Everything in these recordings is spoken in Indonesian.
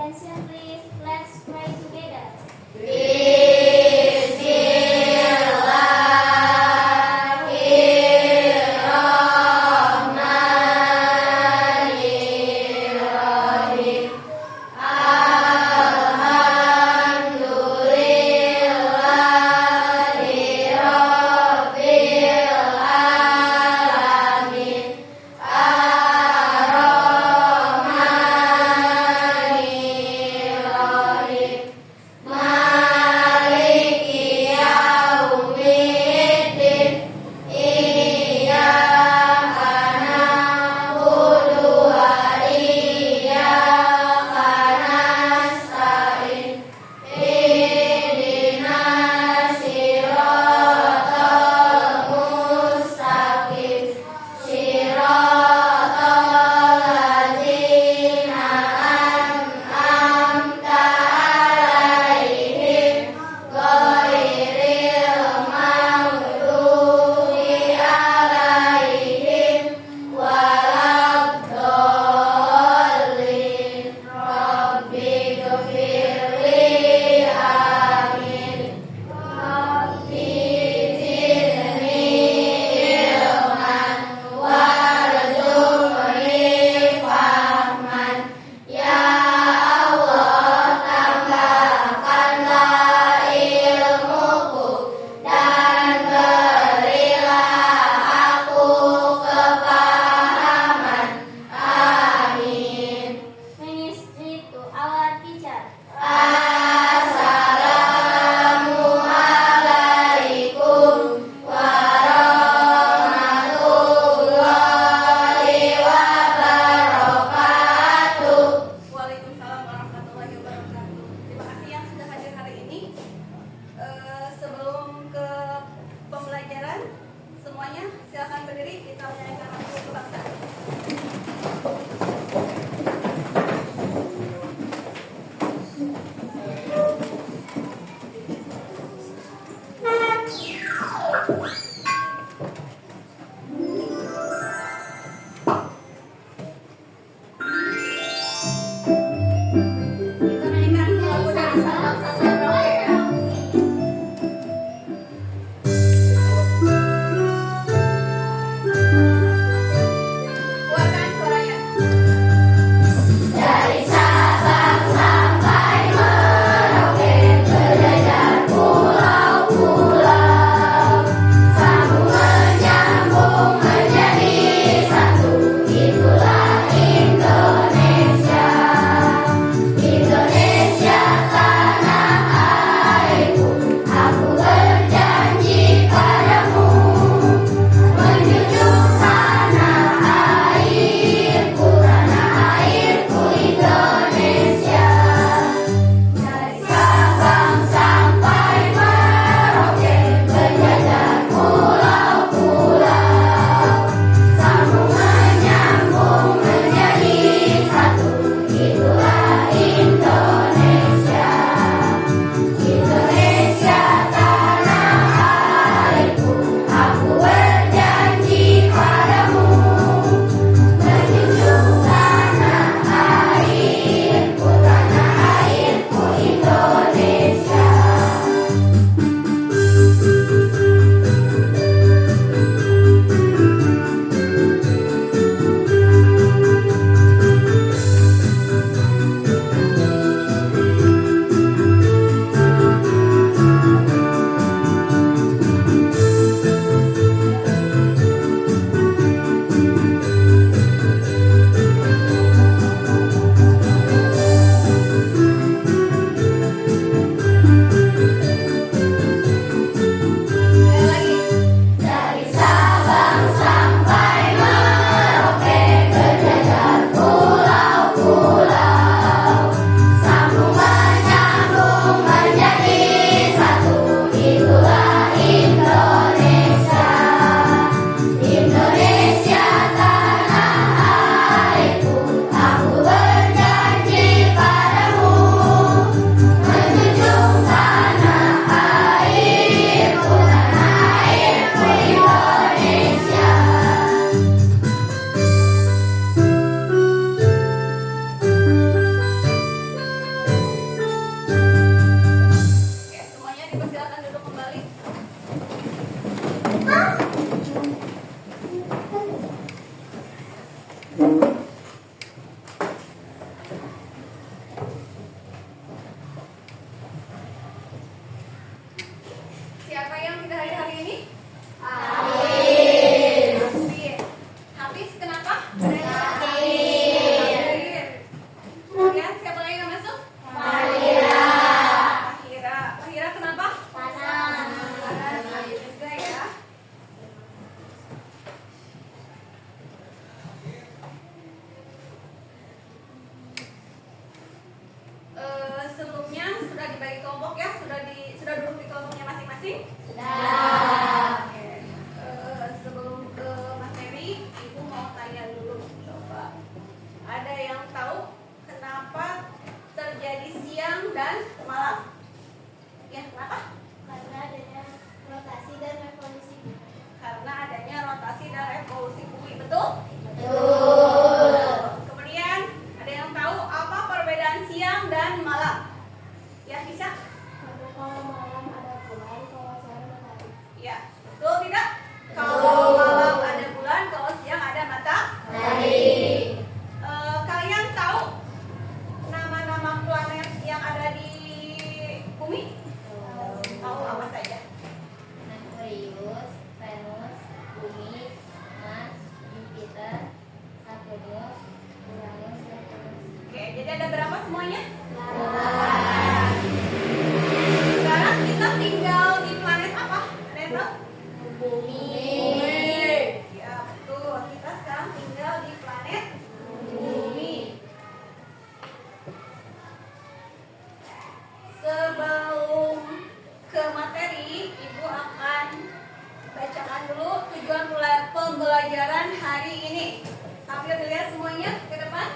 attention please. Let's pray together. yang tahu kenapa terjadi siang dan malam? Ya, kenapa? Karena adanya rotasi dan revolusi bumi. Karena adanya rotasi dan revolusi bumi, betul? Betul. Kemudian ada yang tahu apa perbedaan siang dan malam? Ya, bisa? Karena kalau malam ada bulan, kalau siang matahari. Ya, betul tidak? Kalau malam ada bulan, kalau siang ada matahari. Kalian tahu nama-nama planet yang ada di bumi? Tahu apa saja? Merkurius, Venus, Bumi, Mars, Jupiter, Saturnus, Uranus, Neptunus. Oke, jadi ada berapa semuanya? 8. Sekarang kita tinggal di planet apa? Ada yang tahu? Bumi. Ya, betul. Kita sekarang tinggal di planet Bumi. Sebelum ke materi, Ibu akan bacakan dulu tujuan pembelajaran hari ini. Sambil dilihat semuanya ke depan.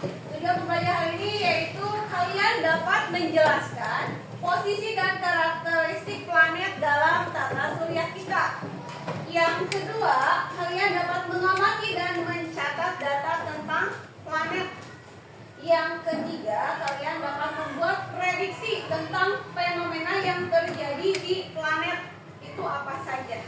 Tujuan pembelajaran hari ini yaitu kalian dapat menjelaskan posisi dan karakteristik planet dalam tata surya kita. Yang kedua, kalian dapat mengamati dan mencatat data tentang planet. Yang ketiga, kalian dapat membuat prediksi tentang fenomena yang terjadi di planet itu apa saja.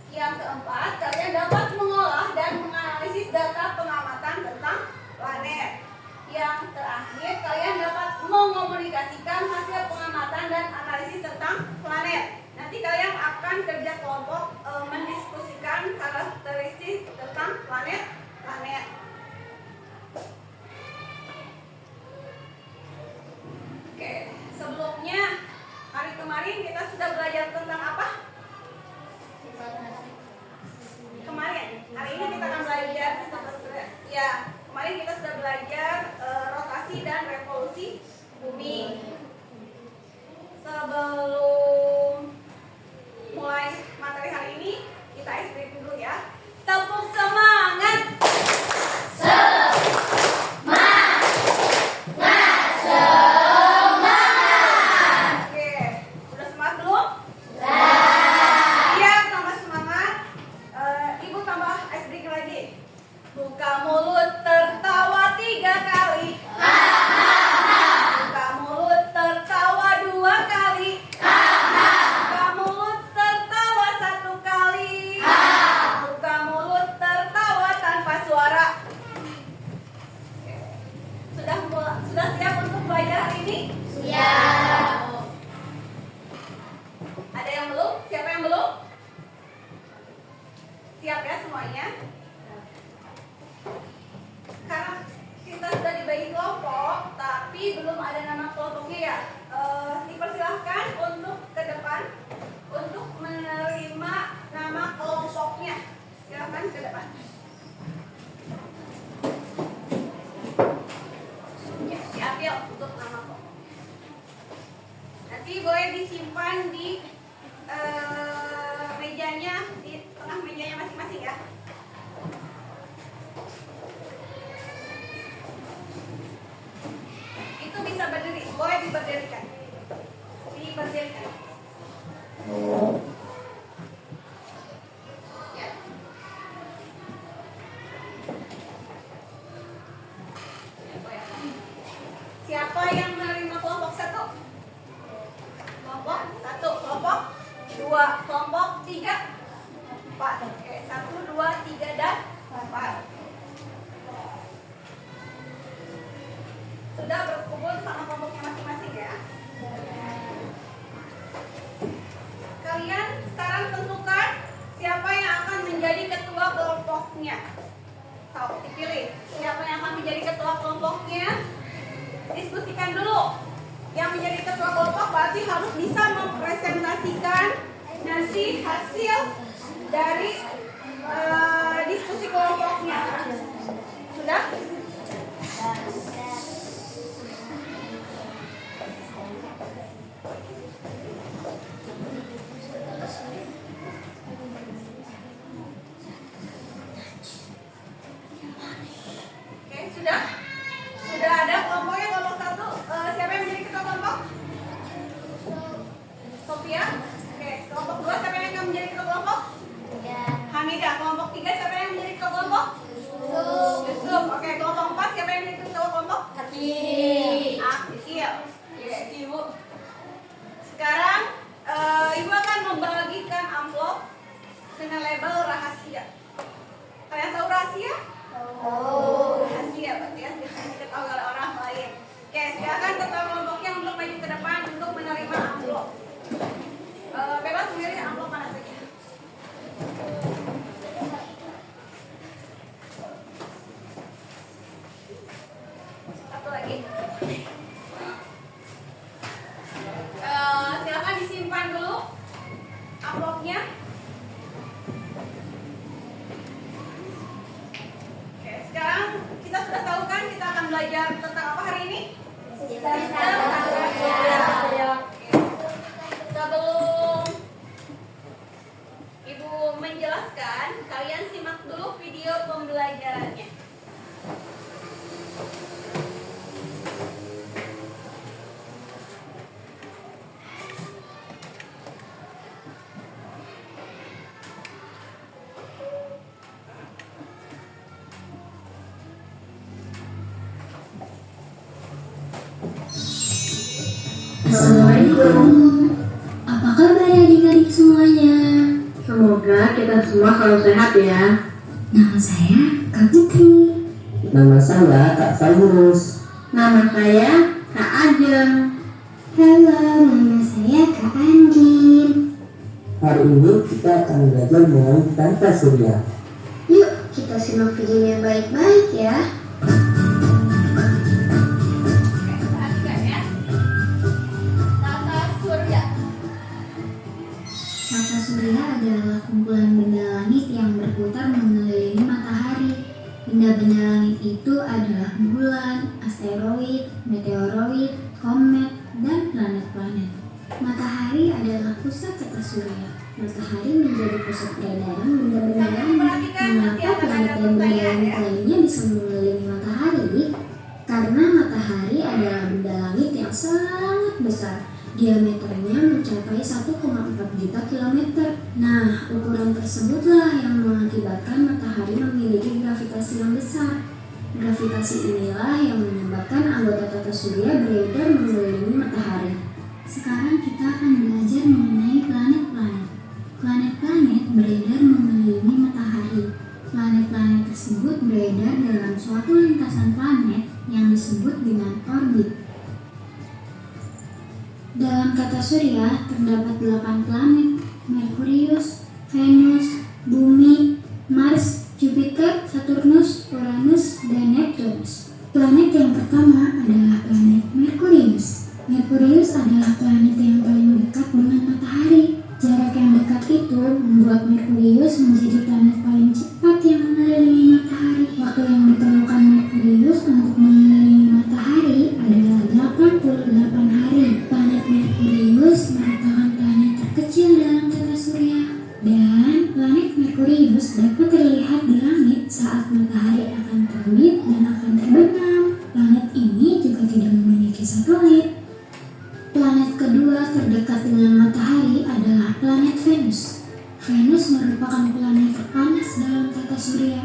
Yang keempat, kalian dapat mengolah dan menganalisis data pengamatan tentang planet. Yang terakhir, kalian dapat mengomunikasikan hasil pengamatan dan analisis tentang planet. Nanti kalian akan kerja kelompok mendiskusikan karakteristik tentang planet. Oke, sebelumnya hari kemarin kita sudah belajar tentang apa? Kemarin, hari ini kita akan belajar ya. Kemarin kita sudah belajar rotasi dan revolusi bumi. Sebelum mulai materi hari ini, kita ice breaking dulu ya. Tepuk semangat. Oke, sudah semangat belum? Iya, tambah semangat. Ibu tambah ice breaking lagi. Buka mulut tertawa 3 kali. Buka mulut tertawa 2 kali. Buka mulut tertawa 1 kali. Buka mulut tertawa tanpa suara. Sudah siap untuk belajar hari ini? Siap. Ada yang belum? Siapa yang belum? Siap ya semuanya? Karena kita sudah dibagi kelompok, tapi belum ada nama kelompoknya ya. Dipersilahkan untuk ke depan untuk menerima nama kelompoknya. Silakan ke depan. Ya, diambil untuk nama kelompok. Nanti boleh disimpan di mejanya, di tengah mejanya masing-masing ya. Itu bisa berdiri, boleh diberdirikan. Diberdirikan. Ya. Siapa yang menerima kelompok 1? Kelompok 1, kelompok 2, kelompok 3, 4. Oke, 1, 2, 3, dan 4. Sudah berkumpul sama kelompoknya masing-masing ya. Kalian sekarang tentukan siapa yang akan menjadi ketua kelompoknya. Tahu, dipilih siapa yang akan menjadi ketua kelompoknya. Diskusikan dulu. Yang menjadi ketua kelompok berarti harus bisa mempresentasikan nanti hasil dari diskusi kelompoknya. Sudah? Oke, sudah? Sudah ada kelompoknya, kelompok 1. Siapa yang menjadi ketua kelompok? Sophia. Oke, kelompok 2 siapa yang akan menjadi ketua kelompok? Hamidah. Kelompok 3 siapa yang menjadi ketua kelompok? Yusuf. Oke, kelompok 4 siapa yang menjadi ketua kelompok? Akil. Oke, Ibu. Sekarang Ibu akan membagikan amplop dengan label rahasia. Kalian tahu rahasia? Rahasia berarti ya, jangan diketahui oleh orang lain. Oke, silakan ketua kelompoknya untuk maju ke depan untuk menerima amplop. Bebas memilih amplop mana saja. Satu lagi. Silakan disimpan dulu amplopnya. Oke, sekarang kita sudah tahu kan kita akan belajar tentang apa hari ini? Sebelum Ibu menjelaskan, kalian simak dulu video pembelajarannya. Assalamualaikum. Apa kabar adik-adik semuanya? Semoga kita semua selalu sehat ya. Nama saya Kak Putri. Nama saya Kak Fairuz. Nama saya Kak Ajeng. Halo, nama saya Kak Andin. Hari ini kita akan belajar mengenai tata surya. Yuk, kita simak videonya baik-baik ya. Perhatikan ya. Tata surya. Tata surya adalah kumpulan benda langit yang berputar mengelilingi matahari. Benda-benda langit itu adalah bulan, asteroid, meteoroid, komet, dan planet-planet. Matahari adalah pusat tata surya. Matahari menjadi pusat peredaran benda-benda langit. Mengapa planet dan benda langit lainnya bisa mengelilingi matahari? Karena matahari adalah benda langit yang sangat besar. Diameternya mencapai 1,4 juta kilometer. Nah, ukuran tersebutlah yang mengakibatkan matahari memiliki gravitasi yang besar. Gravitasi inilah yang menyebabkan anggota tata surya beredar mengelilingi matahari. Sekarang kita akan belajar mengenai planet-planet. Planet-planet beredar mengelilingi matahari. Planet-planet tersebut beredar dalam suatu lintasan planet yang disebut dengan orbit. Dalam tata surya terdapat 8 planet: Merkurius, Venus, Bumi, Mars, Jupiter, Saturnus, Uranus, dan Neptunus. Planet yang pertama adalah planet Merkurius. Merkurius adalah planet yang paling dekat dengan matahari. Jarak yang dekat itu membuat Merkurius menjadi planet paling cepat yang mengelilingi matahari. Waktu yang diperlukan Merkurius untuk mengelilingi matahari adalah 88 hari. Planet Merkurius merupakan planet terkecil dalam tata surya, dan planet Merkurius dapat terlihat di langit saat matahari akan terbit dan akan terbenam. Planet ini juga tidak memiliki satelit. Planet kedua terdekat dengan matahari adalah planet Venus. Venus merupakan planet terpanas dalam tata surya.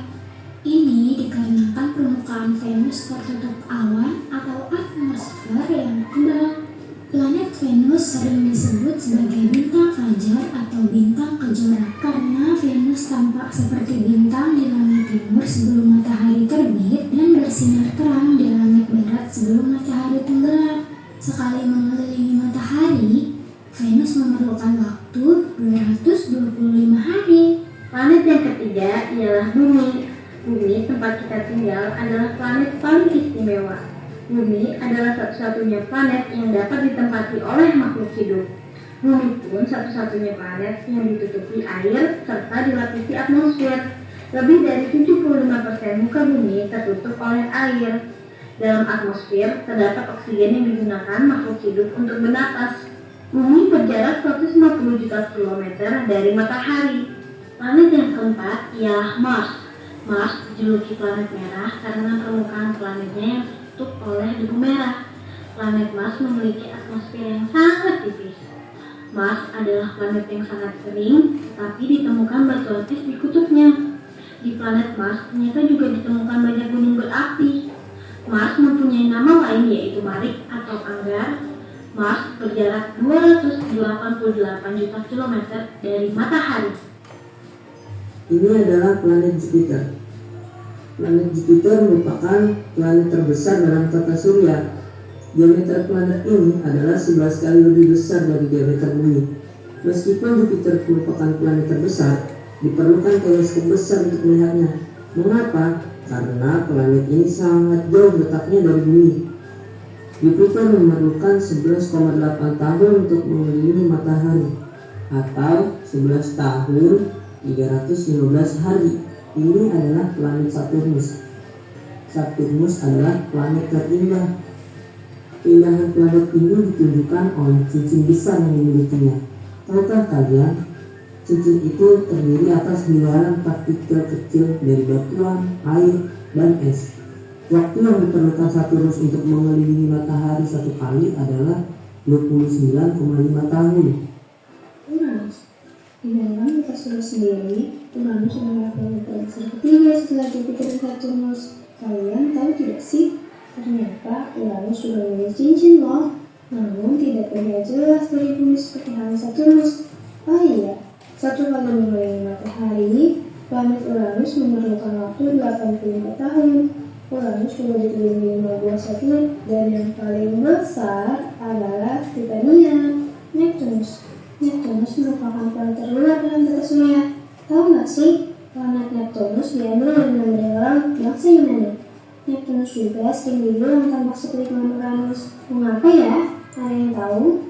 Ini dikarenakan permukaan Venus tertutup awan atau atmosfer yang tebal. Planet Venus sering disebut sebagai bintang fajar atau bintang kejora karena Venus tampak seperti bintang di langit timur sebelum matahari terbit dan bersinar terang di langit barat sebelum matahari tenggelam. Sekali mengelilingi matahari, Venus memerlukan waktu 225 hari. Planet yang ketiga ialah Bumi. Bumi, tempat kita tinggal, adalah planet paling istimewa. Bumi adalah satu-satunya planet yang dapat ditempati oleh makhluk hidup. Bumi pun satu-satunya planet yang ditutupi air serta dilapisi atmosfer. Lebih dari 75% muka bumi tertutup oleh air. Dalam atmosfer terdapat oksigen yang digunakan makhluk hidup untuk bernapas. Bumi berjarak 150 juta kilometer dari matahari. Planet yang keempat ialah Mars. Mars dijuluki planet merah karena permukaan planetnya yang tertutup oleh debu merah. Planet Mars memiliki atmosfer yang sangat tipis. Mars adalah planet yang sangat kering, tetapi ditemukan batu aktif di kutubnya. Di planet Mars ternyata juga ditemukan banyak gunung berapi. Mars mempunyai nama lain yaitu Marik atau Anggar. Mars berjarak 288 juta kilometer dari matahari. Ini adalah planet Jupiter. Planet Jupiter merupakan planet terbesar dalam tata surya. Diameter planet ini adalah 11 kali lebih besar dari diameter bumi. Meskipun Jupiter merupakan planet terbesar, diperlukan teleskop besar untuk melihatnya. Mengapa? Karena planet ini sangat jauh letaknya dari bumi. Jupiter memerlukan 11,8 tahun untuk mengelilingi matahari, atau 11 tahun 315 hari. Ini adalah planet Saturnus. Saturnus adalah planet terindah. Keindahan planet ini ditunjukkan oleh cincin besar yang dimilikinya. Tahukah kalian, cincin itu terdiri atas miliaran partikel kecil dari batuan, air, dan es. Waktu yang diperlukan Saturnus untuk mengelilingi matahari satu kali adalah 29,5 tahun. Uranus. Di dalam tata surya sendiri, Uranus adalah planet terbesar ketiga setelah Jupiter dan Saturnus. Kalian tahu tidak sih? Ternyata Uranus juga memiliki cincin loh, namun tidak terlihat jelas dari bumi seperti halnya Saturnus. Oh iya, satu kali mengelilingi matahari, planet Uranus memerlukan waktu 84 tahun. Uranus juga dikelilingi 5 buah satelit, dan yang paling besar adalah Titania. Neptunus. Neptunus merupakan planet terluar dalam tata surya. Tahu nggak sih, planet Neptunus diambil dari nama dalam galaksi Yunani. Neptunus juga sering dibilang tampak seperti planet Uranus. Mengapa ya? Ada yang tahu?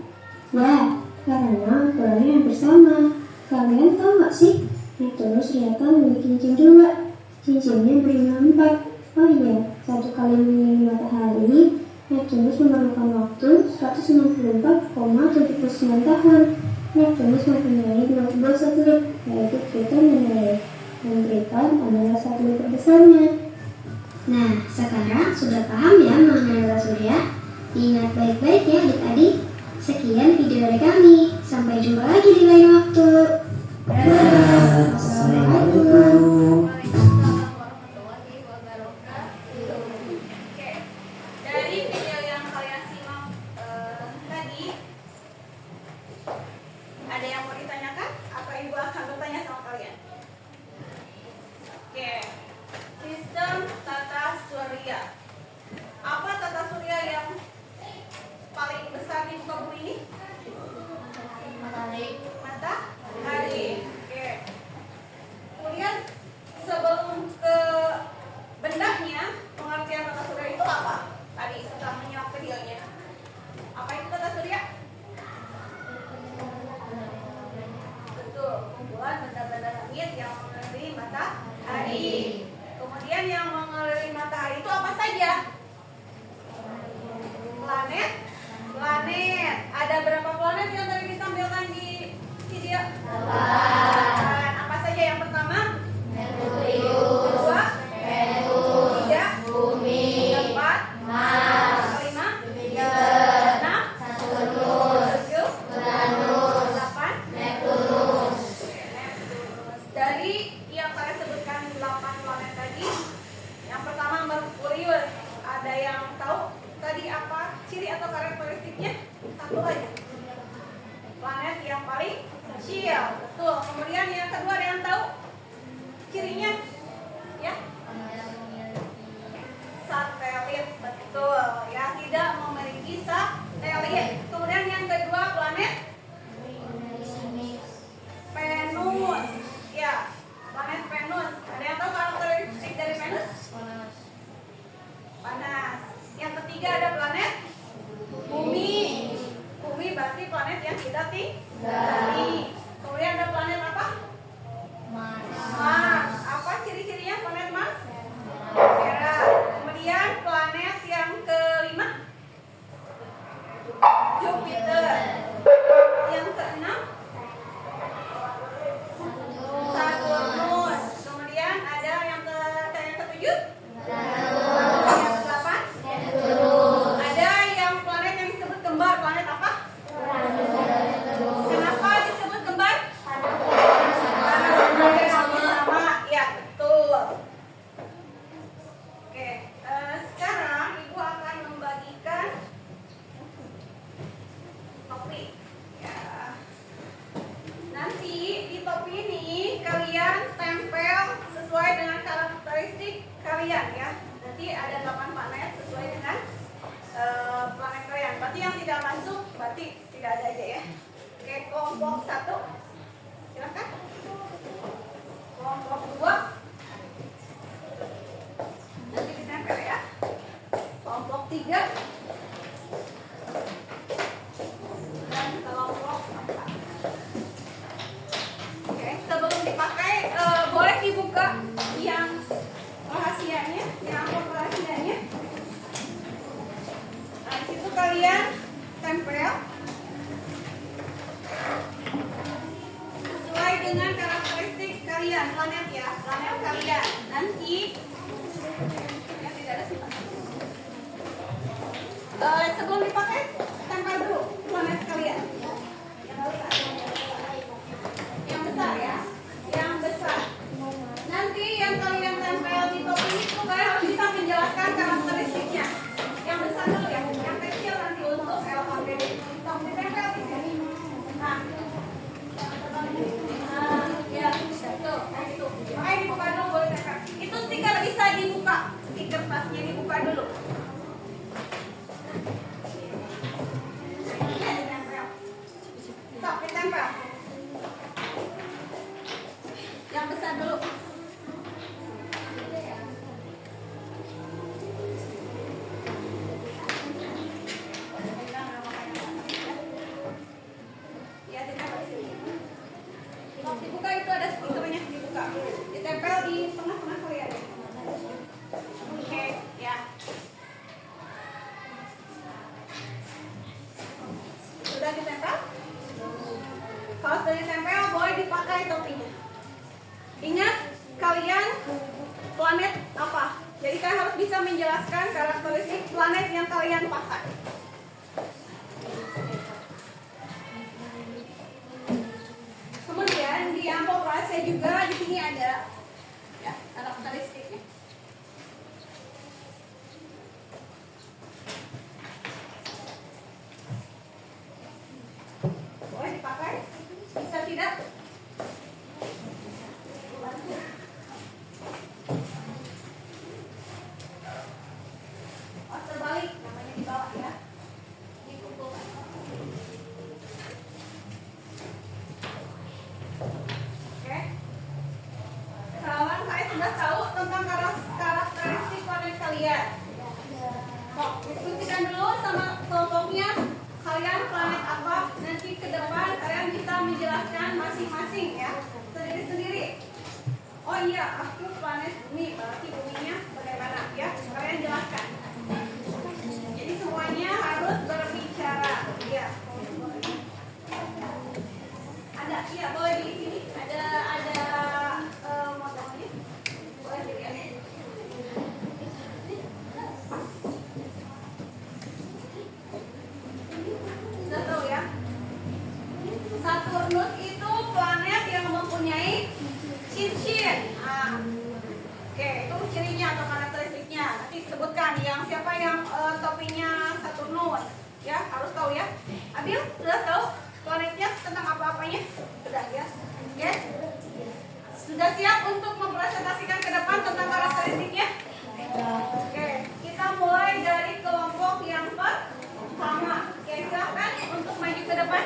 Ya, karena ukurannya hampir sama. Kalian tahu nggak sih? Neptunus ternyata memiliki cincin juga. Cincinnya bernama 4. Oh iya, satu kali mengelilingi matahari, Neptunus memerlukan waktu 194,79 tahun. Neptunus mempunyai 2 buah satelit, yaitu Triton dan Rhea. Dan Triton adalah satelit terbesarnya. Nah, sekarang sudah paham ya mengenai tata surya? Ingat baik-baik ya adik-adik. Sekian video dari kami. Sampai jumpa lagi di lain waktu. Dadah. Assalamualaikum. Waalaikumsalam warahmatullahi wabarakatuh. Oke, dari video yang kalian simak tadi, ada yang mau ditanyakan? Atau ibu akan bertanya sama kalian? Oke, sistem tata surya. Apa tata surya yang paling besar di muka bumi ini? Matahari. Oke. Kemudian sebelum ke bendahnya, pengertian tata surya itu apa? Tadi setelah menyimak videonya. Apa itu tata surya? Betul, kumpulan benda-benda langit yang mengelilingi matahari. Kemudian yang mengelilingi matahari itu apa saja? Planet. Ada berapa planet yang tadi ditampilkan di video? 8. Apa saja yang pertama? Merkurius. Kedua? Venus. Tiga? Bumi. Keempat? Mars. Kelima? Jupiter. Enam? Saturnus. Tujuh? Uranus. Delapan? Neptunus. Dari yang saya sebutkan 8 planet tadi, yang pertama Merkurius. Ada yang tahu tadi apa ciri atau karakteristiknya? Satu aja. Planet yang paling kecil. Betul. Kemudian yang kedua ada yang tahu cirinya? Ya. Satelit. Betul. Ya, tidak memiliki satelit. Kemudian yang kedua planet Venus. Ya. Planet Venus. Ada yang tahu karakteristik dari Venus? Panas. Yang ketiga ada planet Bumi. Bumi berarti planet yang kita tinggali. Kemudian ada planet apa? Mars. Apa ciri-cirinya planet Mars? Merah. Kemudian planet yang kelima Jupiter. Yang keenam Saturnus. Kemudian ada yang ketujuh. Yang kedelapan kelompok 1, silakan. Kelompok 2, nanti ditempel ya. Kelompok 3, dan kelompok 4. Oke, sebelum dipakai boleh dibuka yang rahasianya, yang amplop rahasianya. Nah, di situ kalian tempel sesuai dengan karakteristik kalian, planet ya, planet kalian. Nanti ya tidak ada simpan. Sebelum dipakai, tempel dulu planet kalian. Yang besar ya, yang besar. Nanti yang kalian tempel di topi itu kalian harus bisa menjelaskan karakteristiknya. Yang besar dulu ya, yang kecil nanti untuk LHPD. Tolong ditempel di sini. Nah, ya, tuh, itu. Makanya dibuka dulu boleh tempel. Itu stiker bisa dibuka, stiker tasnya dibuka dulu. Ya, ditempel. Stop, ditempel. Yang besar dulu. Ya, ditempel di sini. Kalau dibuka itu ada stikernya dibuka. Ditempel di tengah-tengah kalian. Oke, ya. Sudah ditempel? Kalau sudah ditempel, boleh dipakai topinya. Ingat, kalian planet apa? Jadi kalian harus bisa menjelaskan karakteristik planet yang kalian pakai. Kemudian di amplop rahasia juga di sini ada ya karakteristiknya. Boleh dipakai? Bisa tidak? Oh, terbalik namanya di bawah ya. Dikumpulkan. Oke. Sekarang kalian sudah tahu tentang karakteristik planet kalian. Kok diskusikan dulu sama kelompoknya. Kalian planet apa? Nanti ke depan kalian bisa menjelaskan masing-masing ya, sendiri-sendiri. Oh iya, aku planet bumi, berarti buminya bagaimana ya? Kalian jelaskan. Jadi semuanya harus berbicara. Ya. Ada, iya boleh di sini. Ada motornya. Boleh dilihat. Sudah tahu ya? Saturnus itu planet yang mempunyai cincin. Nah, oke, itu cirinya atau karakteristiknya. Nanti sebutkan yang siapa yang topinya Saturnus, ya harus tahu ya. Abil sudah tahu planetnya tentang apa-apanya? Sudah ya? Oke. Sudah siap untuk mempresentasikan ke depan tentang karakteristiknya? Oke, kita mulai dari kelompok yang pertama. Oke, silakan untuk maju ke depan.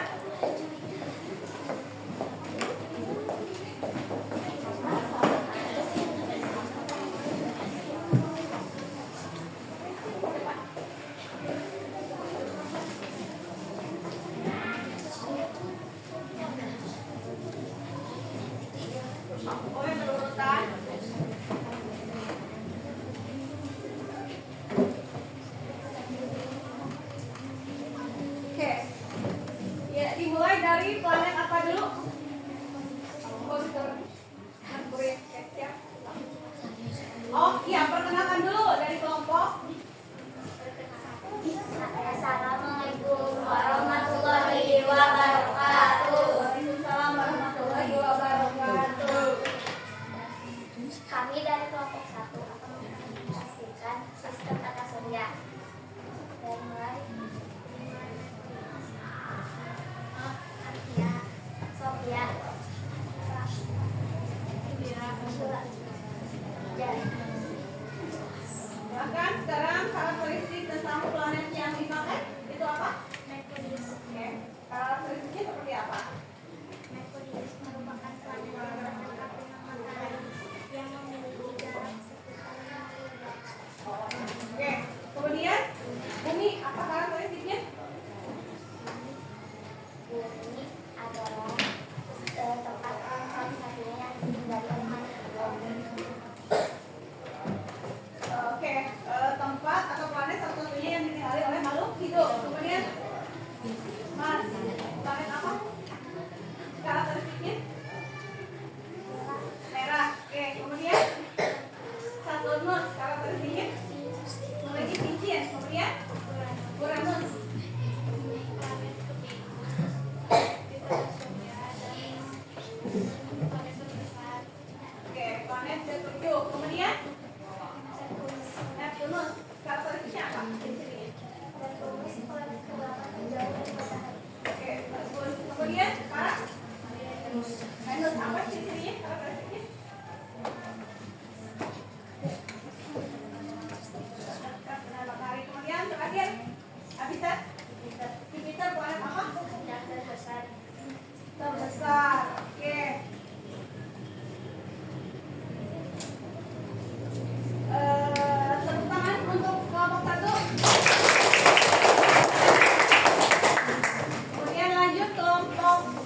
Boleh berurutan. Oke. Ya, dimulai dari planet apa dulu? Merkuri. Oke, siap. Oh, iya, perkenalkan dulu dari kelompok. Assalamualaikum warahmatullahi wabarakatuh. Waalaikumsalam warahmatullahi wabarakatuh. Kami dari kelompok 1 akan mempresentasikan sistem tata surya. Dan mulai Artia, Sofia, Bahkan sekarang karakteristik tentang planet yang dipakai itu apa? Merkurius. Oke. Karakteristiknya seperti apa? Kemudian sekarang Venus apa ciri-cirinya? Karakteristiknya? Benar matahari. Kemudian terakhir habitat Jupiter planet apa? Terbesar. Oke. Tepuk tangan untuk kelompok 1. Kemudian lanjut kelompok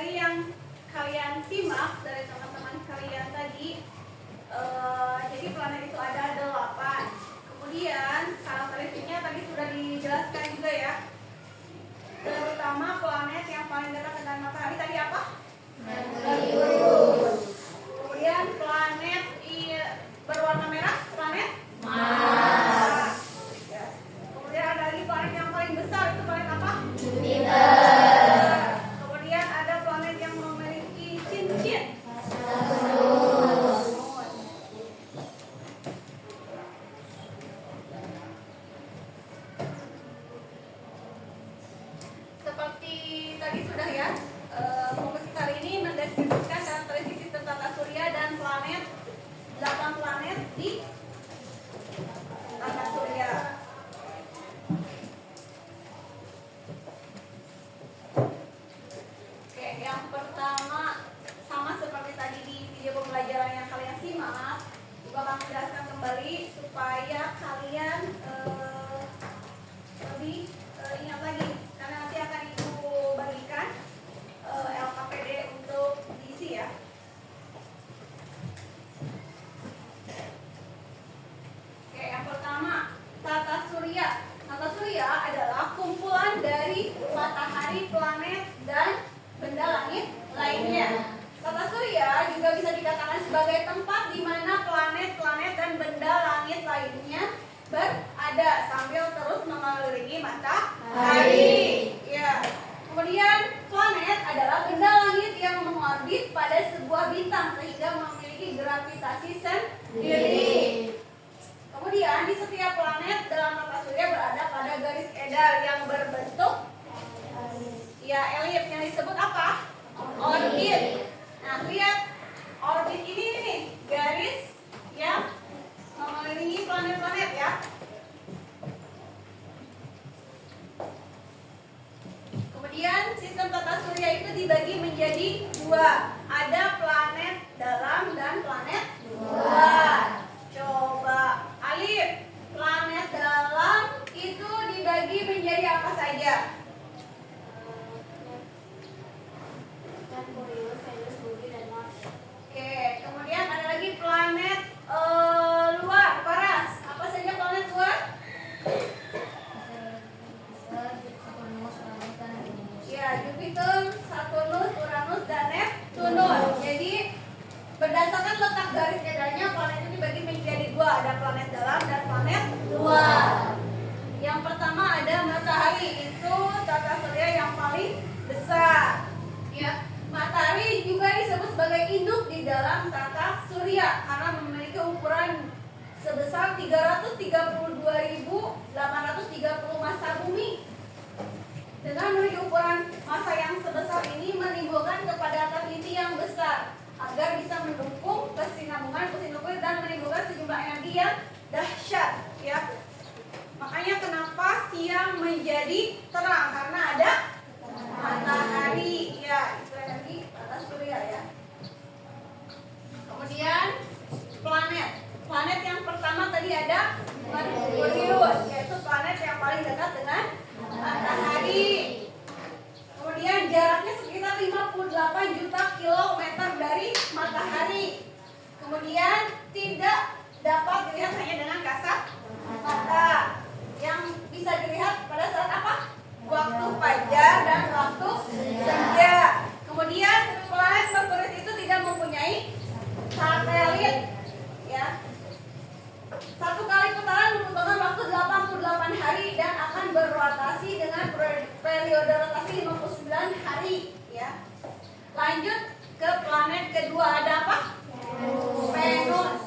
dari yang kalian simak dari teman-teman kalian tadi, jadi planet itu ada 8. Kemudian karakteristiknya tadi sudah dijelaskan juga ya. Terutama planet yang paling dekat dengan matahari tadi apa? Merkurius. Kemudian planet berwarna merah, planet Mars. Ya. Kemudian ada lagi planet yang paling besar, itu planet apa? Jupiter. Kemudian ada planet yang memiliki cincin. Saturnus. Seperti tadi sudah ya, fokus kita hari ini mendeskripsikan karakteristik sistem tata surya dan planet, 8 planet di tata surya. Oke, yang pertama sama seperti tadi di video pembelajaran yang kalian simak, juga akan menjelaskan kembali supaya kalian lebih ingat lagi, karena nanti akan Ibu bagikan LKPD untuk diisi ya. Oke, yang pertama, tata surya. Tata surya adalah kumpulan dari matahari, planet, dan benda langit lainnya. Tata surya juga bisa dikatakan sebagai tempat di mana planet-planet dan benda langit lainnya berada sambil terus mengelilingi matahari. Ya. Kemudian planet adalah benda langit yang mengorbit pada sebuah bintang sehingga memiliki gravitasi sendiri. Kemudian di setiap planet dalam tata surya berada pada garis edar yang berbentuk elip yang disebut apa? Orbit. Nah, lihat orbit ini nih, garis yang mengelilingi planet-planet ya. Kemudian sistem tata surya itu dibagi menjadi 2. Ada planet dalam dan planet luar. Coba Alif, planet dalam itu dibagi menjadi apa saja? Merkurius, Venus, Bumi, dan Mars. Oke, kemudian ada lagi planet luar, Paras. Apa saja planet luar? Saturnus, Uranus, dan Venus. Ya, Jupiter, Saturnus, Uranus, dan Neptunus. Jadi berdasarkan letak garis edarnya planet ini dibagi menjadi 2. Ada planet dalam dan planet luar. Yang pertama ada matahari, itu tata surya yang paling besar. Ya, matahari juga disebut sebagai induk di dalam tata surya karena memiliki ukuran sebesar 332.830 massa bumi. Dengan memiliki ukuran massa yang sebesar ini menimbulkan kepadatan inti yang besar agar bisa mendukung kesinambungan mesin nuklir dan menimbulkan sejumlah energi yang dahsyat. Ya, makanya kenapa siang menjadi terang karena ada matahari. Ya, itu energi tata surya ya. Kemudian planet. Planet yang pertama tadi ada Merkurius, yaitu planet yang paling dekat dengan matahari. Kemudian jaraknya sekitar 58 juta kilometer dari matahari. Kemudian tidak dapat dilihat hanya dengan kasat mata. Yang bisa dilihat pada saat apa? Waktu fajar dan waktu senja. Kemudian planet Merkurius itu tidak mempunyai satelit. Ya. Satu kali putaran membutuhkan waktu 88 hari dan akan berrotasi dengan periode rotasi 59 hari. Ya. Lanjut ke planet kedua, ada apa? Venus.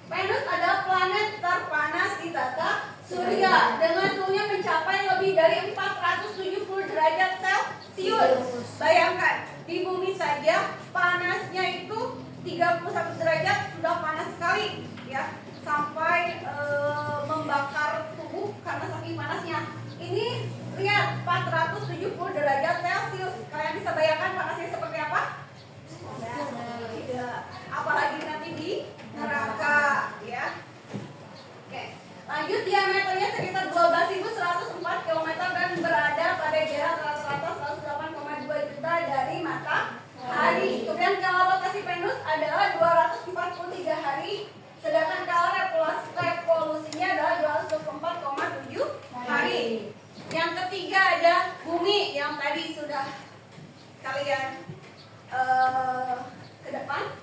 Venus adalah planet terpanas di tata surya dengan suhunya mencapai lebih dari 470 derajat Celcius. Bayangkan, di bumi saja panasnya itu 31 derajat sudah panas sekali ya, sampai membakar tubuh karena saking panasnya. Ini lihat 470 derajat Celcius. Kalian bisa bayangkan panasnya seperti apa? Tidak. Apalagi nanti di neraka ya. Oke. Lanjut, diameternya sekitar 12.104 km dan berada pada jarak rata-rata 108,2 juta dari kalian ke depan.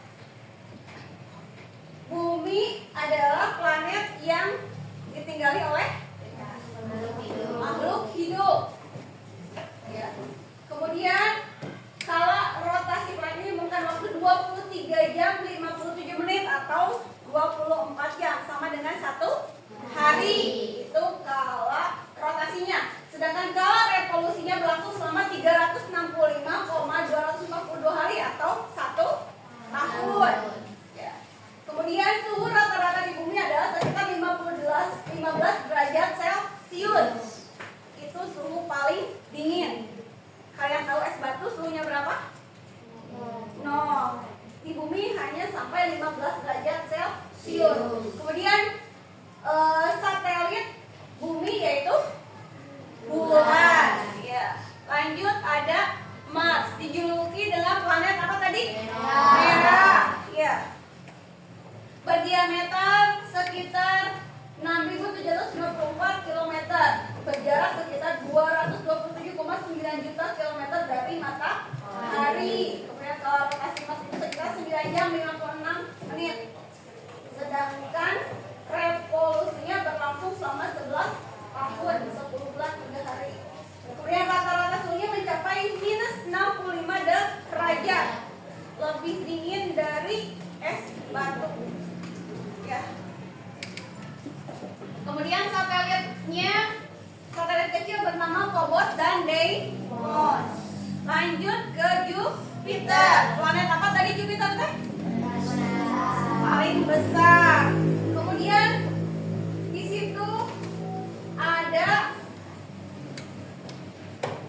Bumi adalah planet yang ditinggali oleh makhluk hidup. Ya. Kemudian kala rotasi planet ini memakan waktu 23 jam 57 menit atau 24 jam, sama dengan 1 hari. Itu kala rotasinya. Sedangkan kala revolusinya berlangsung selama 365,242 hari atau 1 tahun. Ya. Kemudian suhu rata-rata di bumi adalah sekitar 15 derajat Celcius. Itu suhu paling dingin. Kalian tahu es batu suhunya berapa? 0. Di bumi hanya sampai 15 derajat Celcius. Kemudian satelit bumi yaitu bulan. Ya. Lanjut ada Mars, dijuluki dengan planet apa tadi? Merah. Ya. Berdiameter sekitar 6.794 km, berjarak sekitar 227,9 juta kilometer dari matahari. Kemudian kalau rotasi Mars itu sekitar 9 jam 56 menit. Sedangkan revolusinya berlangsung selama 11 tahun, 10 bulan 3 hari. Kemudian rata-rata suhunya mencapai minus 65 derajat, lebih dingin dari es batu. Ya. Kemudian satelit kecil bernama Phobos dan Deimos. Lanjut ke Jupiter. Planet apa tadi Jupiter teh? Paling besar. Kemudian di situ ada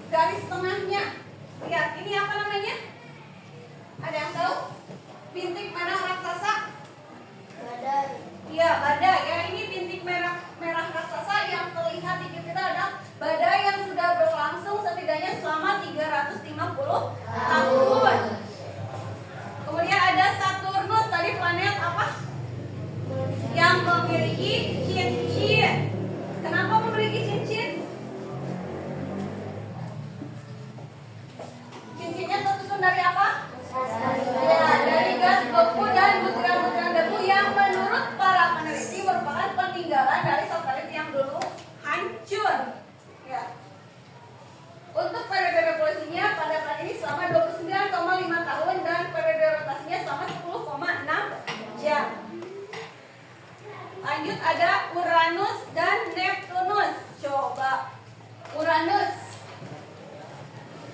garis tengahnya. Lihat, ini apa namanya? Ada yang tahu? Bintik merah raksasa. Iya, badai. Ya, ini bintik merah raksasa yang terlihat di Jupiter adalah badai yang sudah berlangsung setidaknya selama 350 tahun. Kemudian ada Saturnus, tadi planet apa? Yang memiliki cincin. Kenapa memiliki cincin? Cincinnya tersusun dari apa? Ya, dari gas beku dan butiran-butiran debu yang menurut para peneliti merupakan peninggalan dari satelit yang dulu hancur. Ya. Untuk periode revolusinya pada planet ini selama 29,5 tahun dan periode rotasinya selama 10,6 jam. Lanjut ada Uranus dan Neptunus. Coba Uranus.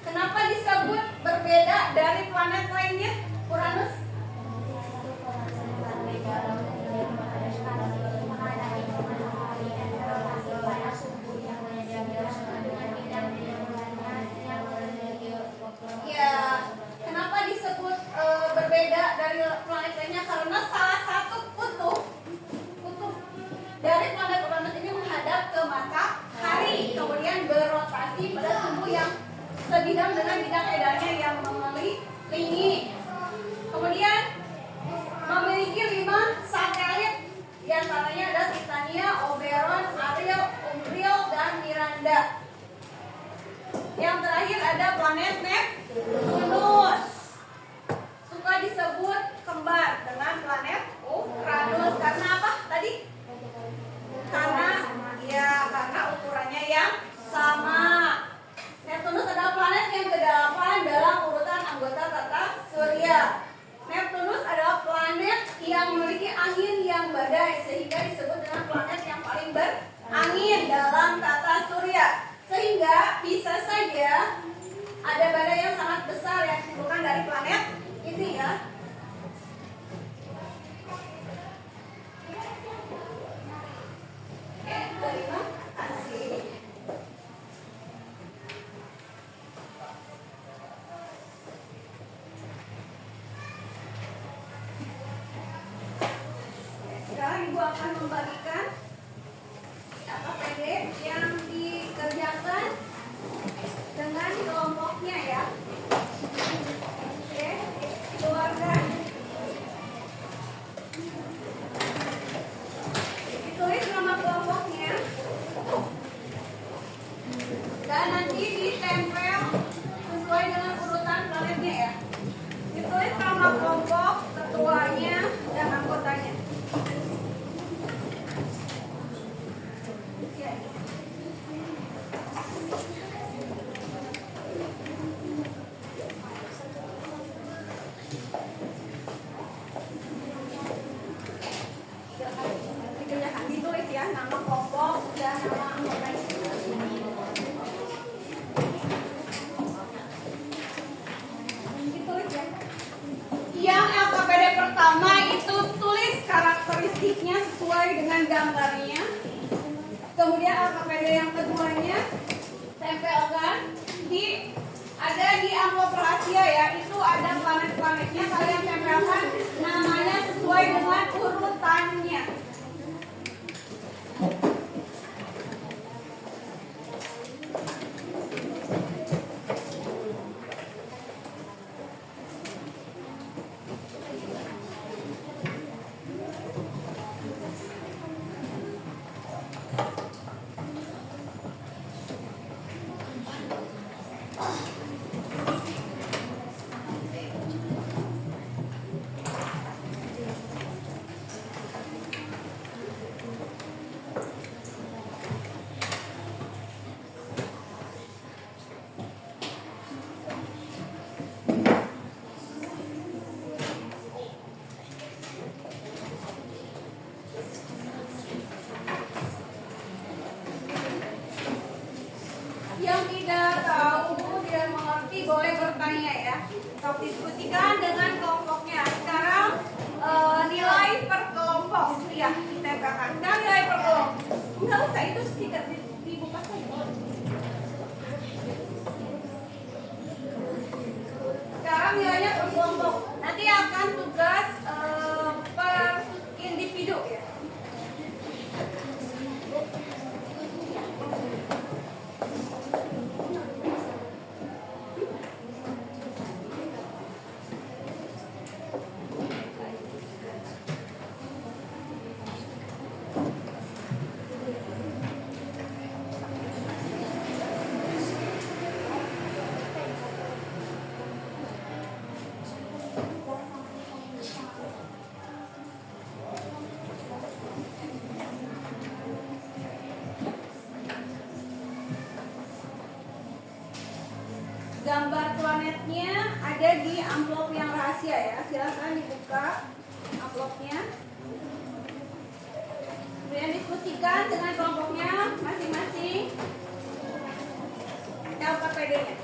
Kenapa disebut berbeda dari planet lainnya? Uranus? Ya, kenapa disebut berbeda dari planet lainnya? Karena salah satu kutub dari planet Uranus ini menghadap ke matahari, kemudian berotasi pada suhu yang sebidang dengan bidang edarnya yang mengelilingi. Kemudian memiliki 5 satelit, di antaranya ada Titania, Oberon, Ariel, Umbriel, dan Miranda. Yang terakhir ada planet Neptunus, suka disebut kembar dengan planet Uranus. Karena apa tadi? Karena ukurannya yang sama. Neptunus adalah planet yang ke-8 dalam urutan anggota tata surya. Neptunus adalah planet yang memiliki angin yang badai, sehingga disebut dengan planet yang paling berangin dalam tata surya. Sehingga bisa saja ada badai yang sangat besar yang ditimbulkan dari planet ini ya. Oke, terima kasih. Sekarang Ibu akan membagikan apa PDF yang dikerjakan dengan kelompoknya ya. Oke, keluarkan. Ditulis nama kelompoknya dan nanti ditempel sesuai dengan urutan bentuknya sesuai dengan gambarnya. Kemudian AKPD yang keduanya tempelkan ada di amplop rahasia ya. Itu ada planet-planetnya, kalian tempelkan namanya sesuai dengan urutannya. Yang tidak tahu, tidak mengerti boleh bertanya ya. Atau diskusikan dengan kelompoknya. Sekarang nilai per kelompok ya ditempelkan. Sekarang nilai per kelompok. Enggak usah, itu stiker dibuka saja. Sekarang nilainya per kelompok. Nanti akan tugas per individu ya. Gambar planetnya ada di amplop yang rahasia ya. Silakan dibuka amplopnya. Kemudian diskusikan dengan kelompoknya masing-masing. LKPD-nya.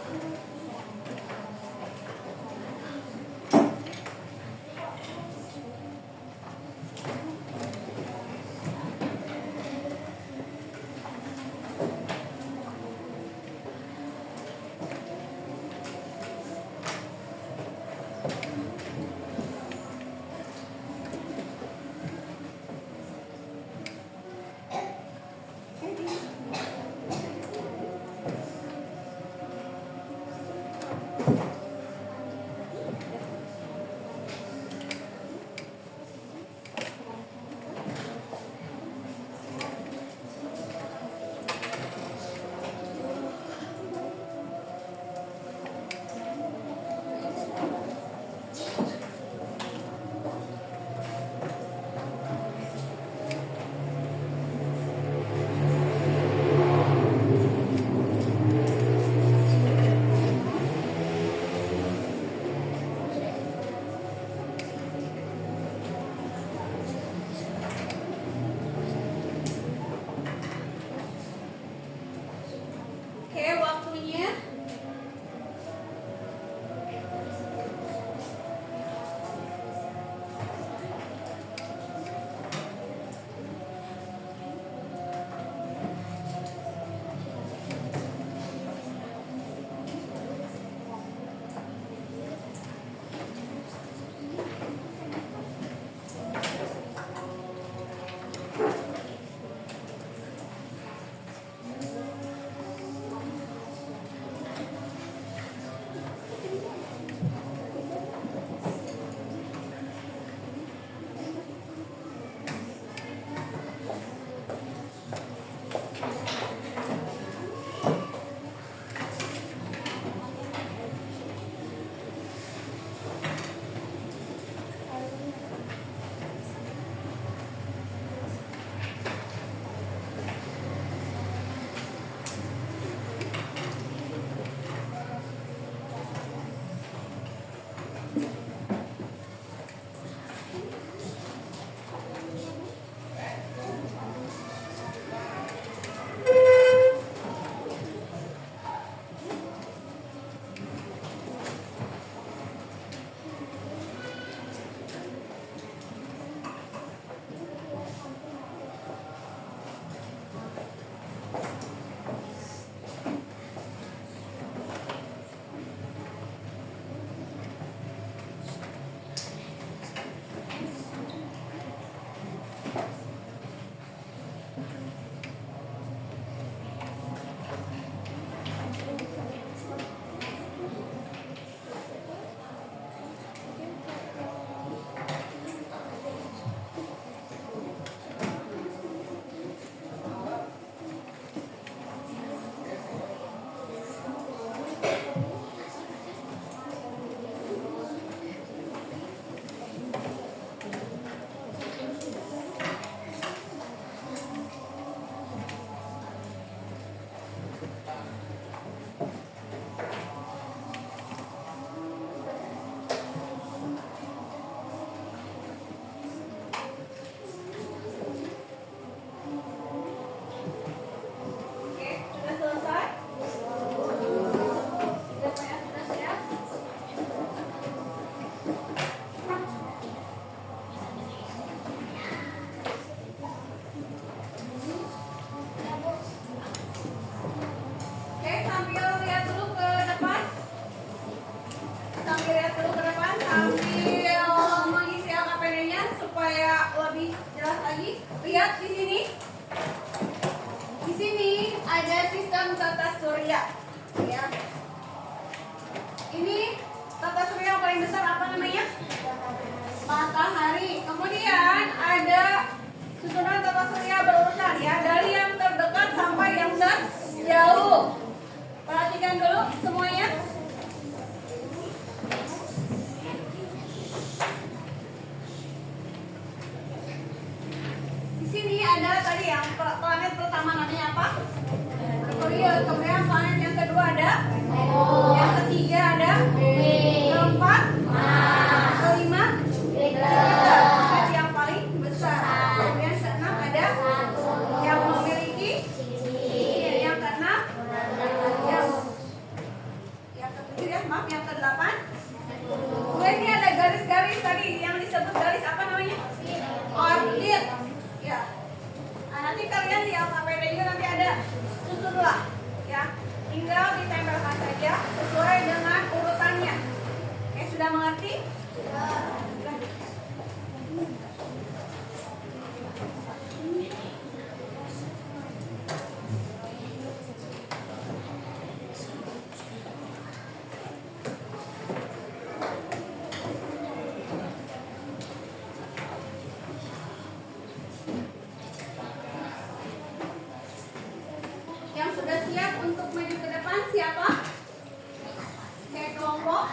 dilihat dulu ke depan sambil mengisi LKPD-nya supaya lebih jelas lagi. Lihat di sini. Di sini ada sistem tata surya. Ya. Ini tata surya yang paling besar apa namanya? Matahari. Kemudian ada susunan tata surya berurutan ya, dari yang terdekat sampai yang terjauh. Perhatikan dulu semuanya. Di sini ada tadi yang planet pertama namanya apa? Merkurius. Kemudian planet yang kedua ada, yang ketiga ada, keempat, kelima, planet yang paling besar. Kemudian keenam ada yang memiliki, yang keenam, yang ketujuh ya, maaf, yang kedelapan. Kemudian ini ada garis-garis tadi yang disebut garis apa namanya? Orbit. Ya. Nah, nanti kalian di LKPD juga nanti ada susunlah ya. Tinggal ditempelkan saja sesuai dengan urutannya. Oke, sudah mengerti? Yang sudah siap untuk maju ke depan siapa? Kayak kelompok.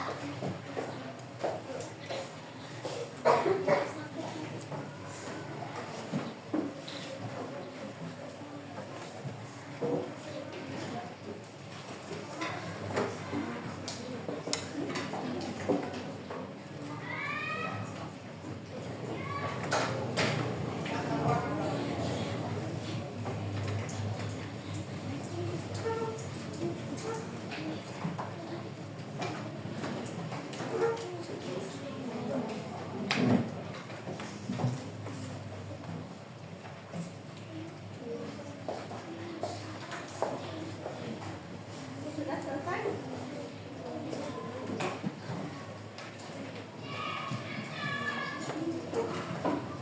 Sudah selesai?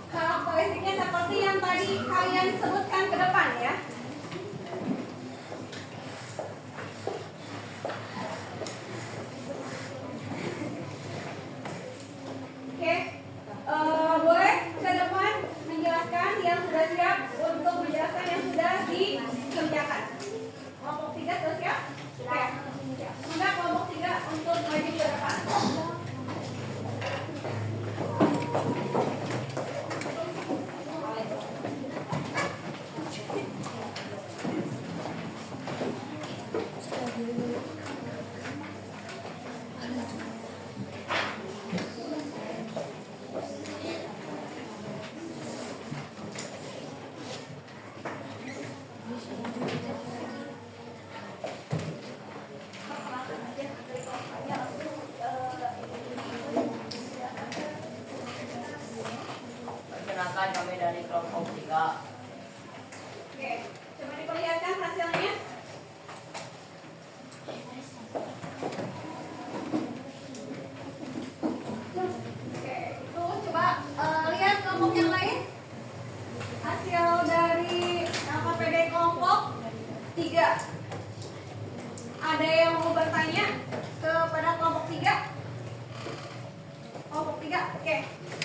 Karakteristiknya seperti yang tadi kalian sebutkan ke depan ya. Oke, boleh ke depan menjelaskan yang sudah siap untuk menjelaskan yang sudah dikerjakan. Kelompok 3 sudah siap? Oke. Semoga kelompok 3 untuk maju ke depan. Perkenalkan kami dari kelompok 3. Oke, coba diperlihatkan hasilnya. Oke, itu coba lihat kelompok yang lain. Hasil dari LKPD kelompok 3. Ada yang mau bertanya kepada kelompok 3? Kelompok 3, oke.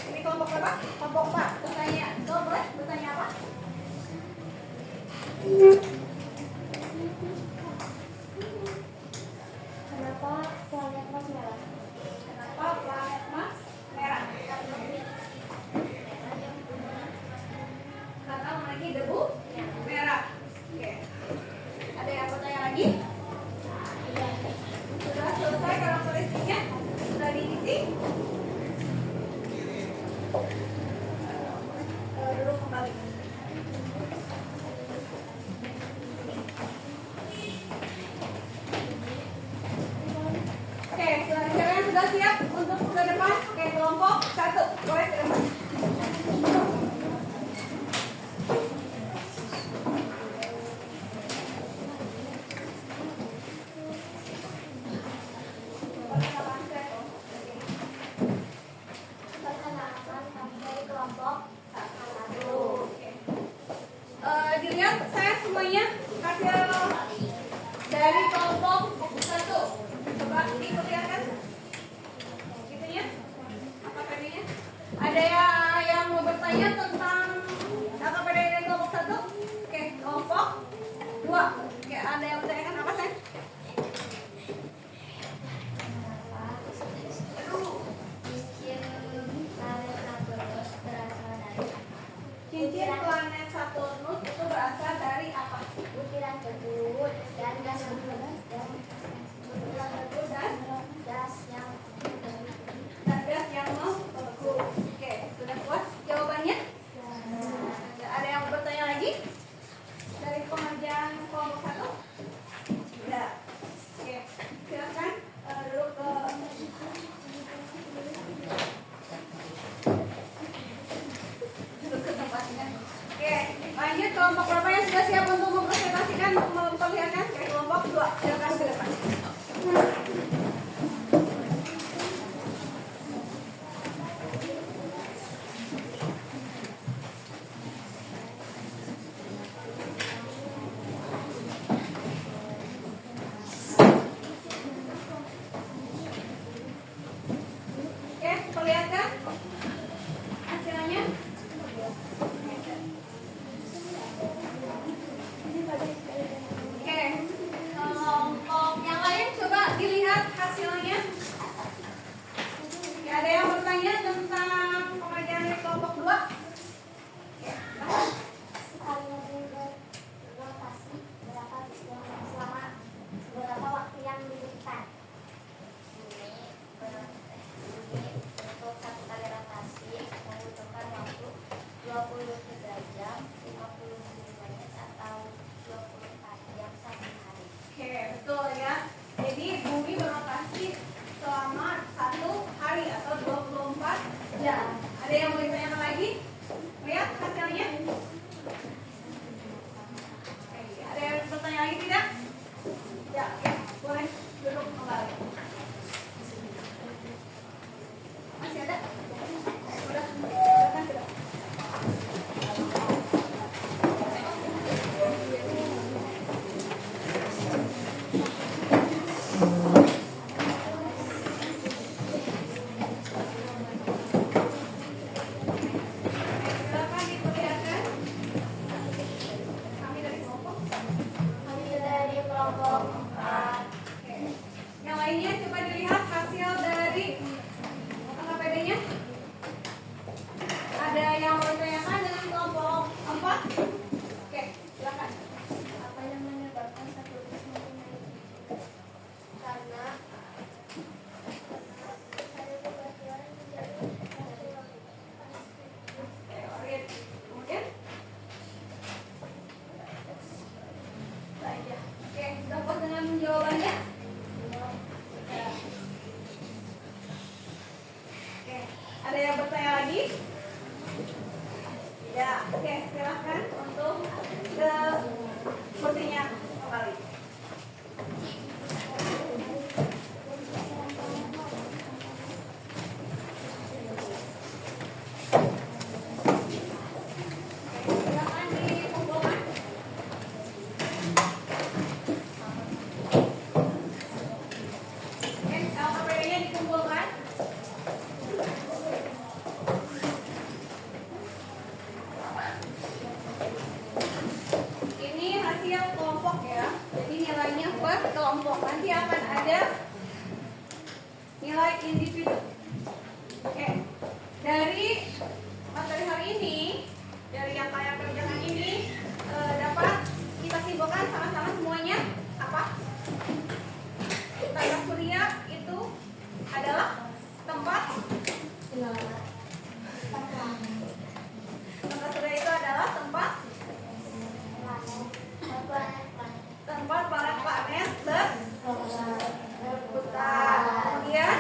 Ini kelompok berapa? Kelompok 4. Bertanya, boleh bertanya apa? Kenapa planet Mars merah? Kenapa planet Mars merah? Karena memiliki debu merah. Oke. Ada yang bertanya lagi? Sudah selesai karakteristiknya? Sudah diisi? Duduk kembali. Oke, kalian sudah siap untuk ke depan? Oke, kelompok 1. Boleh ke depan. Ada yang mau bertanya tentang KKPD dari kelompok 1? Oke, kelompok 2. Oke, ada yang bertanyakan apa, Sen? Cincin planet Saturnus itu berasal dari apa? Butiran debu dan gas yang menggugur. Oke, sudah puas jawabannya? Ada yang mau bertanya lagi? Dari pengerjaan kelompok 1? Tidak. Oke, silakan duduk ke tempatnya. Oke, lanjut kelompok berapa yang sudah siap untuk mempresentasikan, memperlihatkan? Oke, kelompok 2, silakan ke depan. Oke, perlihatkan hasilnya. Oke, kelompok yang lain coba dilihat hasilnya. Oke, ada yang bertanya tentang pengerjaan dari kelompok 2? Oke, silahkan. selama beberapa waktu yang diberikan. Untuk satu kali rotasi membutuhkan waktu 23 jam, 50 menit atau 24 jam satu hari. Oke, betul ya. Jadi bumi berotasi selama 1 hari atau 24 jam. Ada yang mau ditanyakan lagi? Lihat hasilnya. Oke, ada yang bertanya lagi tidak? Ya, oke. Boleh duduk kembali. Masih ada? Sudah. Silakan duduk. Silakan diperlihatkan. Kami dari kelompok. Kami dari kelompok 4. Oke. Yang lainnya coba dilihat hasil dari KKPD-nya. Ada yang bertanyakan dengan kelompok 4? Oke, silakan. Apa yang menyebabkan Saturnus mempunyai karena ada kebatuan menjadi Oke, Orit. Kemudian? Baik ya. Oke, sudah puas dengan jawabannya? Ya. Oke, ada yang bertanya lagi? Ya, oke, silahkan untuk ke kursinya kembali. Oke, silakan dikumpulkan. Oke, KKPD-nya dikumpulkan. Ini hasil kelompok ya. Jadi nilainya per kelompok. Nanti akan ada nilai individu. Oke. Dari materi hari ini, dari yang kalian kerjakan ini dapat kita simpulkan sama-sama semuanya apa? Tata surya itu adalah tempat Tata surya itu adalah tempat planet berputar. Kemudian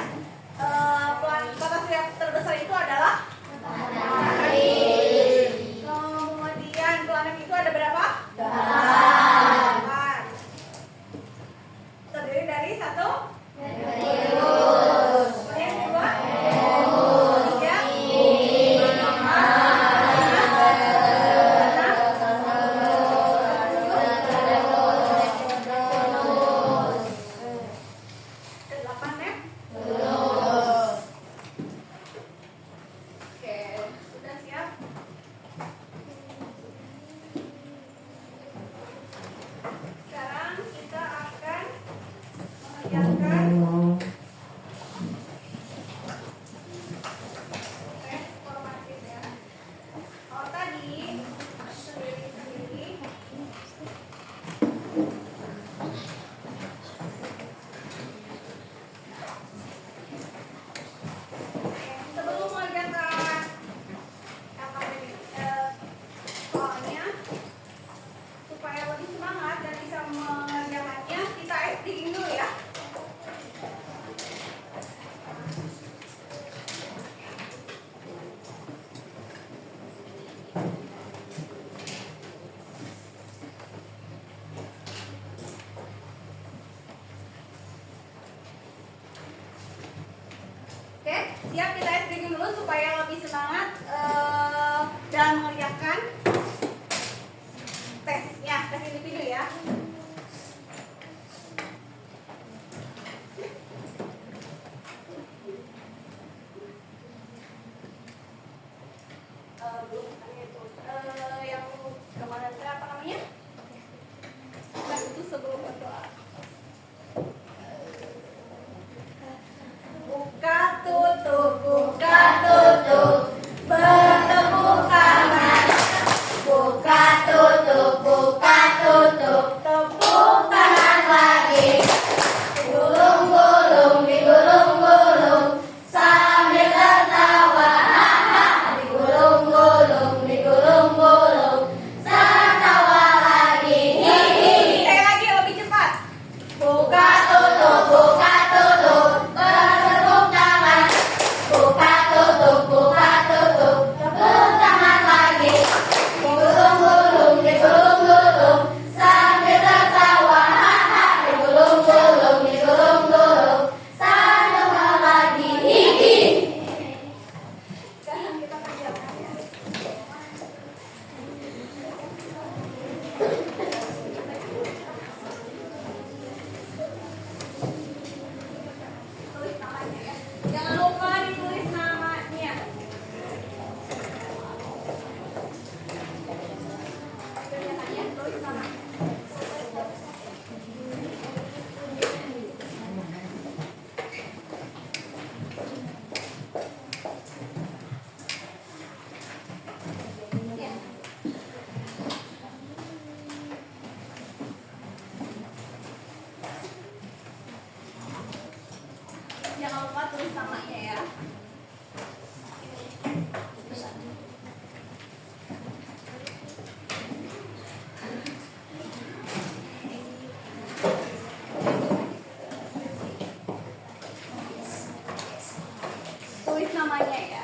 Oke, siap, kita stretching dulu supaya lebih semangat dalam mengerjakan tes individu ya. Yang kemarin apa namanya? Nah, itu sebelum berdoa. Buka tutup, bertepuk tangan. Buka tutup, tepuk tangan lagi. Digulung-gulung, sambil tertawa. Digulung-gulung, tertawa lagi. Sekali lagi lebih cepat. Buka tutup, bertepuk tangan. Buka tutup, tepuk tangan lagi. Digulung-gulung, sambil tertawa. Digulung-gulung, tertawa lagi. Sekarang kita kerjakan ya. Tulis namanya ya. Jangan lupa ditulis namanya. Kerjakannya, tulis namanya. Ya. Jangan lupa tulis namanya ya. Tulis namanya ya.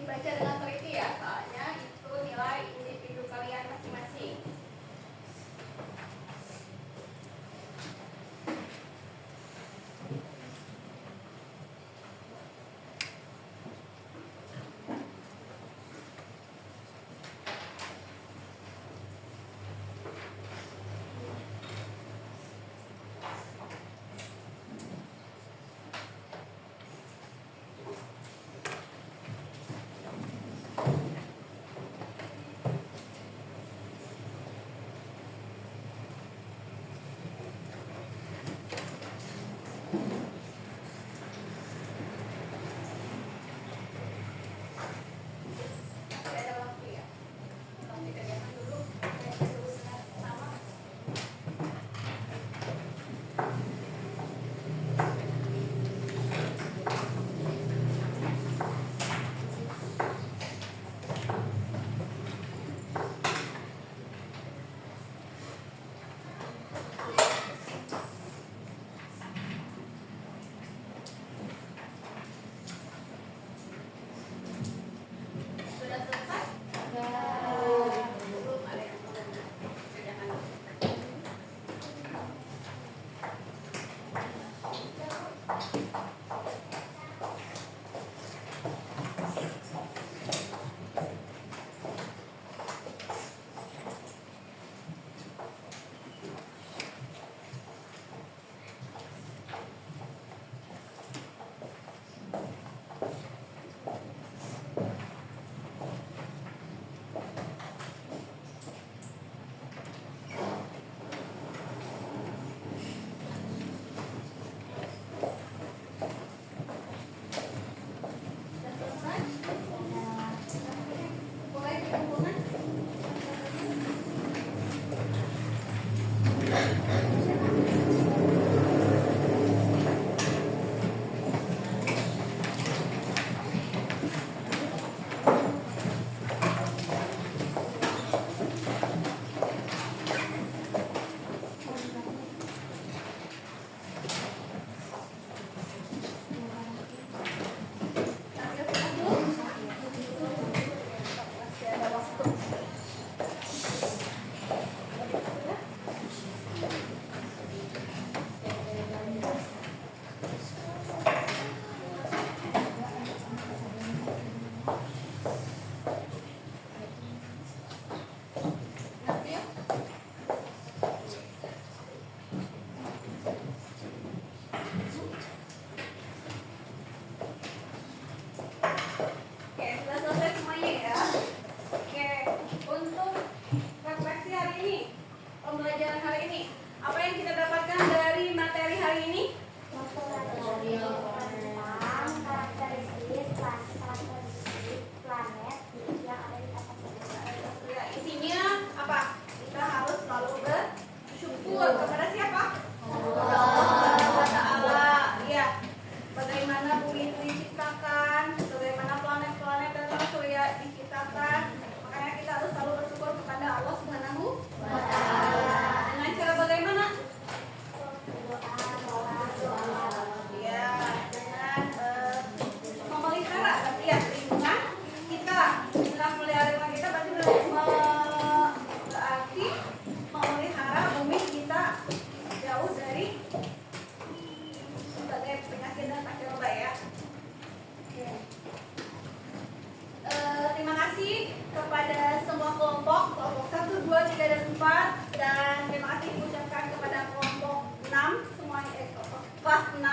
Dibaca dengan teliti ya, soalnya itu nilai individu kalian masing-masing.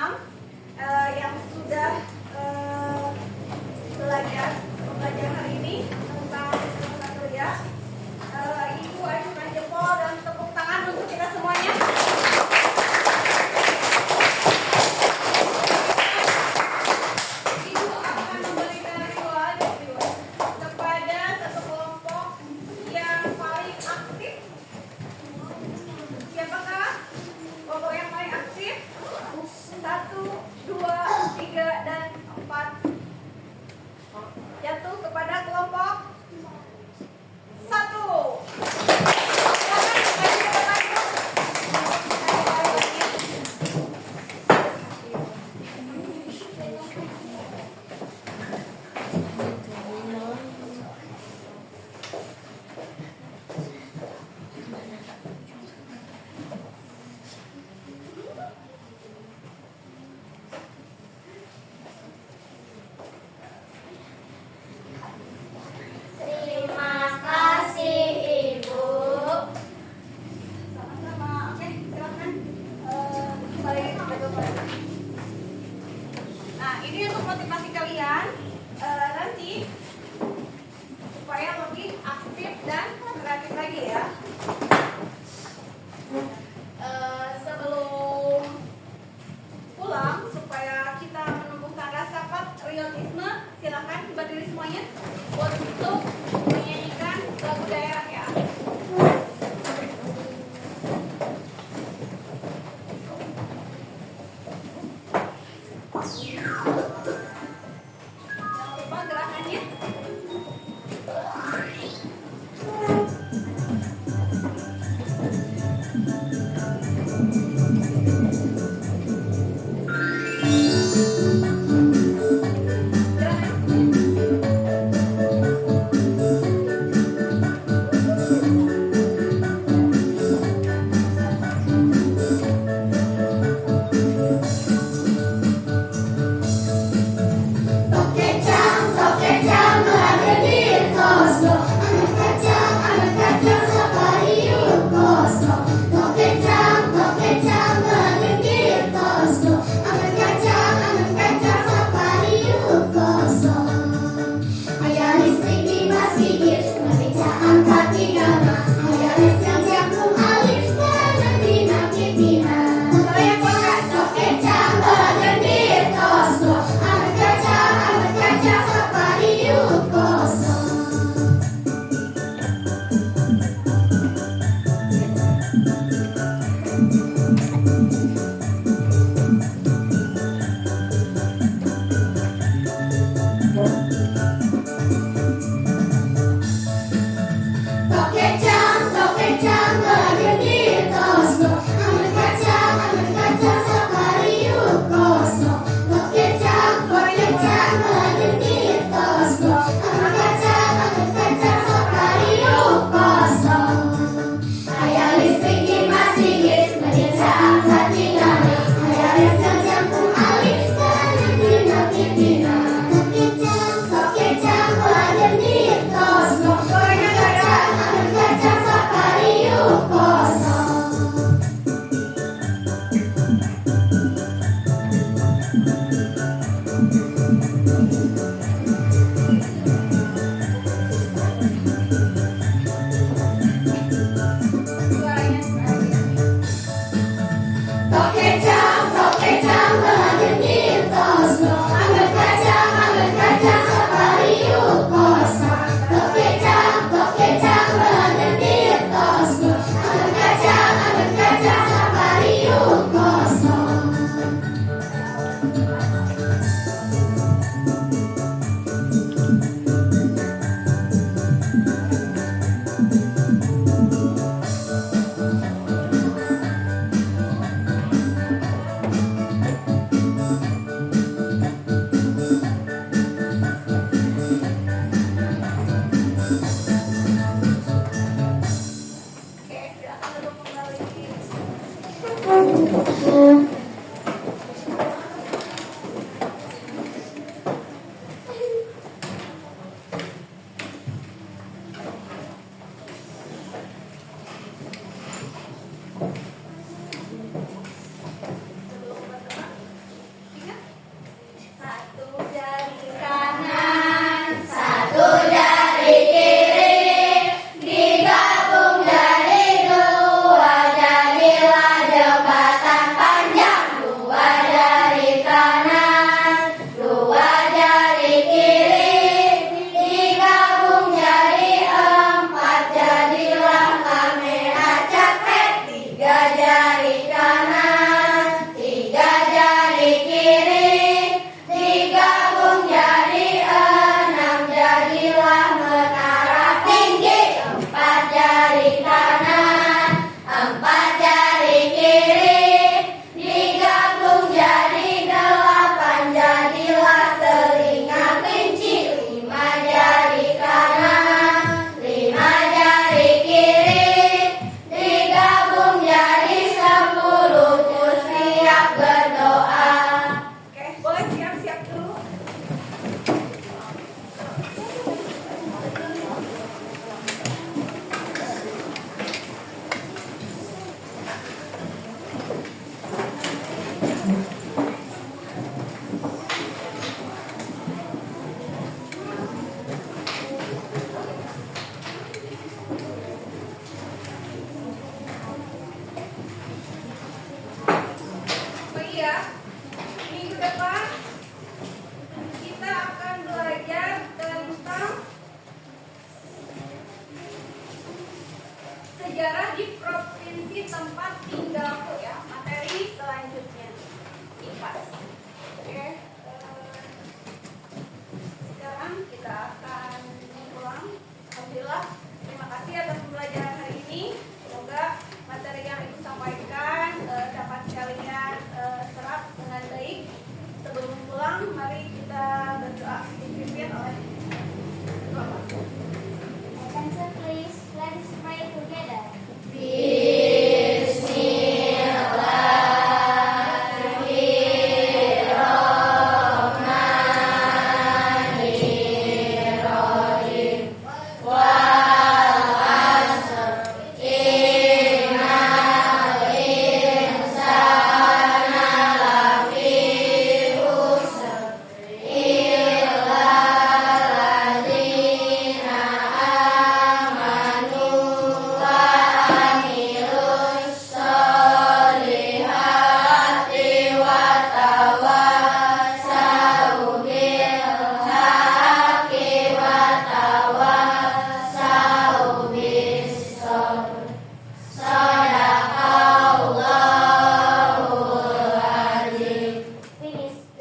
6 yang sudah belajar hari ini tentang tata surya. Ibu acungkan jempol dan tepuk tangan untuk kita semuanya. Ibu akan memberikan reward kepada satu kelompok yang paling aktif. Siapakah kelompok yang paling aktif? 1, 2, 3, dan 4. Jatuh kepada kelompok 1. Terima kasih Ibu. Sama-sama. Oke, silakan kembali ke depan. Nah, ini untuk motivasi kalian nanti supaya lebih aktif dan kreatif lagi ya. Sebelum pulang supaya kita menumbuhkan rasa patriotisme, silakan berdiri semuanya untuk menyanyikan lagu daerah ya. Jangan lupa gerakannya. depan kita akan belajar tentang sejarah di provinsi tempat tinggalku ya. Materi selanjutnya IPAS. Oke. Sekarang kita akan pulang. Alhamdulillah, terima kasih atas pembelajaran hari ini. Semoga materi yang Ibu sampaikan dapat kalian serap dengan baik. Sebelum pulang, mari kita berdoa dipimpin oleh Bapak. Attention please, let's pray together. Please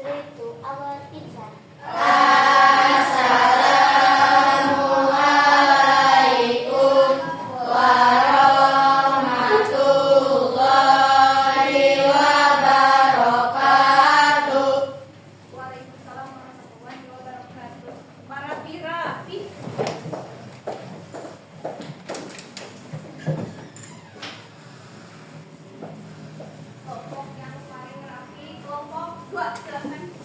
read to our teacher. Waalaikumsalam warahmatullahi wabarakatuh. Rapi. Kelompok yang paling rapi, kelompok 2, silakan.